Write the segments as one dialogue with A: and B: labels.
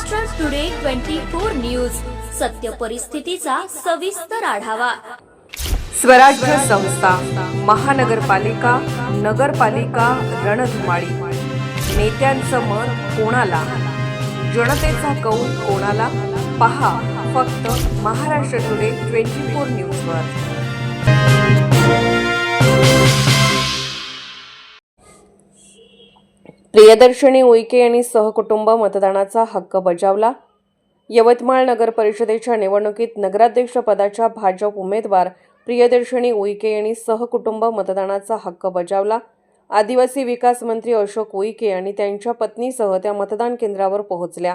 A: Maharashtra today 24 news, सत्य परिस्थितीचा सविस्तर आढावा।
B: स्वराज्य संस्था, महानगरपालिका, नगरपालिका रणधुमाळी। नेत्यांचं मत कोणाला, जनतेचा कौल कोणाला? पहा फक्त महाराष्ट्र टुडे 24 न्यूजवर। प्रियदर्शनी उईके यांनी सहकुटुंब मतदानाचा हक्क बजावला। यवतमाळ नगर परिषदेच्या निवडणुकीत नगराध्यक्ष पदाच्या भाजप उमेदवार प्रियदर्शनी उईके यांनी सहकुटुंब मतदानाचा हक्क बजावला। आदिवासी विकास मंत्री अशोक उईके आणि त्यांच्या पत्नीसह त्या मतदान केंद्रावर पोहोचल्या।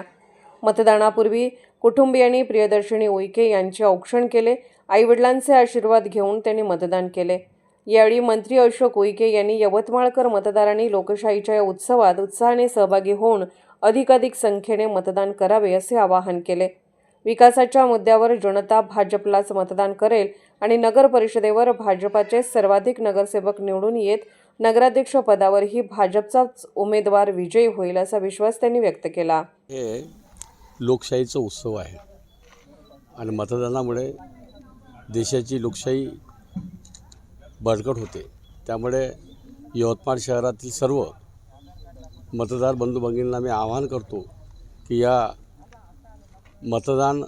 B: मतदानापूर्वी कुटुंबियांनी प्रियदर्शनी उईके यांचे औक्षण केले। आईवडिलांचे आशीर्वाद घेऊन त्यांनी मतदान केले। यावेळी मंत्री अशोक उईके यांनी यवतमाळकर मतदारांनी लोकशाहीच्या या उत्सवात उत्साहाने सहभागी होऊन अधिकाधिक संख्येने मतदान करावे असे आवाहन केले। विकासाच्या मुद्द्यावर जनता भाजपलाच मतदान करेल आणि नगर परिषदेवर भाजपाचे सर्वाधिक नगरसेवक निवडून येत नगराध्यक्ष पदावरही भाजपचाच उमेदवार विजयी होईल असा विश्वास त्यांनी व्यक्त केला।
C: हे लोकशाहीचा उत्सव आहे आणि मतदानामुळे देशाची लोकशाही बळकट होते। त्यामुळे यवतमाळ शहरातील सर्व मतदार बंधू भगिनींना मी आवाहन करतो की या मतदान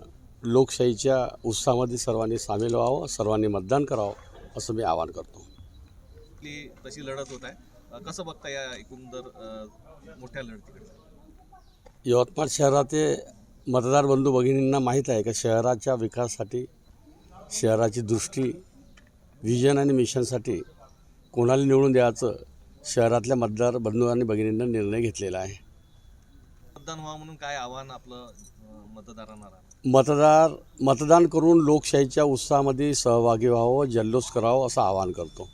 C: लोकशाहीच्या उत्सवामध्ये सर्वांनी सामील व्हावं, सर्वांनी मतदान करावं असं मी आवाहन करतो।
D: तशी लढत होत आहे, कसं बघता या एकंदर मोठ्या लढतीकडे?
C: यवतमाळ शहराचे मतदार बंधू भगिनींना माहीत आहे का शहराच्या विकासासाठी, शहराची दृष्टी, विजन आणि मिशनसाठी कोणाला निवडून द्यायचं शहरातल्या मतदार बंधू आणि भगिनींना निर्णय घेतलेला आहे।
D: मतदान व्हावं म्हणून काय आव्हान आपलं मतदारांना?
C: मतदान करून लोकशाहीच्या उत्सवामध्ये सहभागी व्हावं, जल्लोष करावं असं आवाहन करतो।